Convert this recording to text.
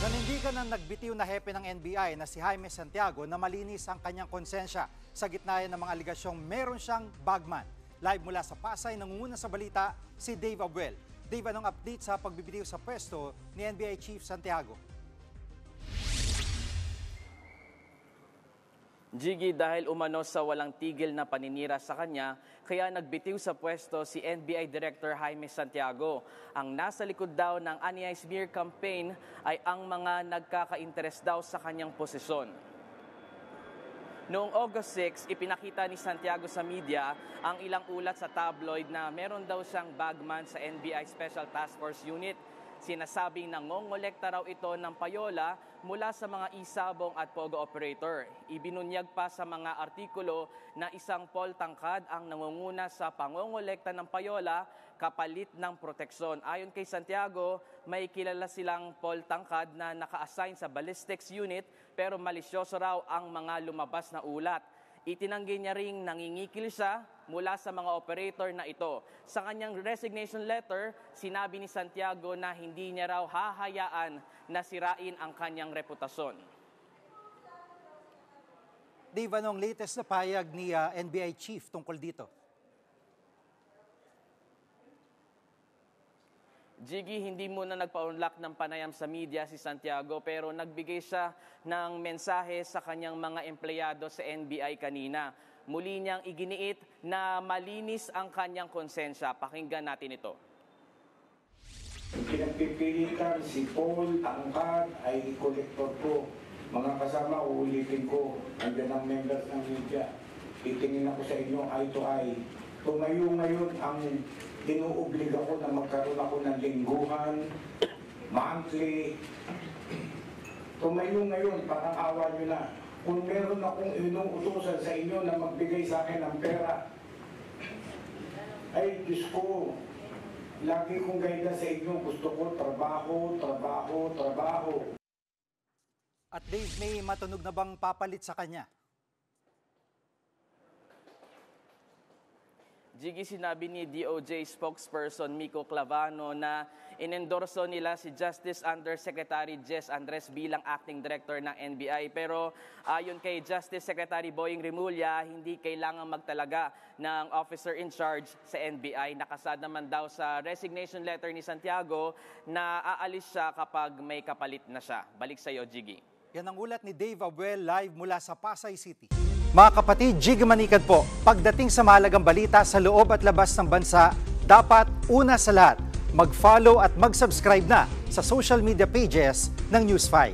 Nanindigan ng nagbitiw na hepe ng NBI na si Jaime Santiago na malinis ang kanyang konsensya sa gitna ng mga aligasyong meron siyang bagman. Live mula sa Pasay, nangunguna sa balita si Dave Abuel. Dave, anong update sa pagbibitiw sa pwesto ni NBI Chief Santiago? Jiggy, dahil umano sa walang tigil na paninira sa kanya, kaya nagbitiw sa pwesto si NBI Director Jaime Santiago. Ang nasa likod daw ng anti-smear campaign ay ang mga nagkaka-interest daw sa kanyang posisyon. Noong August 6, ipinakita ni Santiago sa media ang ilang ulat sa tabloid na meron daw siyang bagman sa NBI Special Task Force Unit. Sinasabing nangongolekta raw ito ng payola mula sa mga isabong at pogo operator. Ibinunyag pa sa mga artikulo na isang Paul Tangkad ang nangunguna sa pangongolekta ng payola kapalit ng proteksyon. Ayon kay Santiago, may kilala silang Paul Tangkad na naka-assign sa ballistics unit pero malisyoso raw ang mga lumabas na ulat. Itinanggi niya ring nangingikil siya mula sa mga operator na ito. Sa kanyang resignation letter, sinabi ni Santiago na hindi niya raw hahayaan na sirain ang kanyang reputasyon. Dave, anong latest na payag ni NBI Chief tungkol dito? Jiggy, hindi muna nagpa-unlock ng panayam sa media si Santiago pero nagbigay siya ng mensahe sa kanyang mga empleyado sa NBI kanina. Muli niyang iginiit na malinis ang kanyang konsensya. Pakinggan natin ito. Pinagpipilitan si Paul Tangkad ay kolektor ko. Mga kasama, uulitin ko. Andiyan ang members ng media. Titingin ako sa inyo eye to eye. Tumayo ngayon ang inuobliga ko na magkaroon ako ng lingguhan, monthly. Tumayo ngayon, parang awa nyo na. Kung meron akong inuutusan sa inyo na magbigay sa akin ng pera, ay Diyos ko, lagi kong gaida sa inyo, gusto ko trabaho, trabaho, trabaho. At Dave, may matunog na bang papalit sa kanya? Jiggy, sinabi ni DOJ spokesperson Miko Clavano na inendorso nila si Justice Undersecretary Jess Andres bilang acting director ng NBI. Pero ayon kay Justice Secretary Boying Remulla, hindi kailangan magtalaga ng officer in charge sa NBI. Nakasad naman daw sa resignation letter ni Santiago na aalis siya kapag may kapalit na siya. Balik sa iyo, Jiggy. Yan ang ulat ni Dave Abuel live mula sa Pasay City. Mga kapatid, Jiggy Manikad po. Pagdating sa mahalagang balita sa loob at labas ng bansa, dapat una sa lahat, mag-follow at mag-subscribe na sa social media pages ng News 5.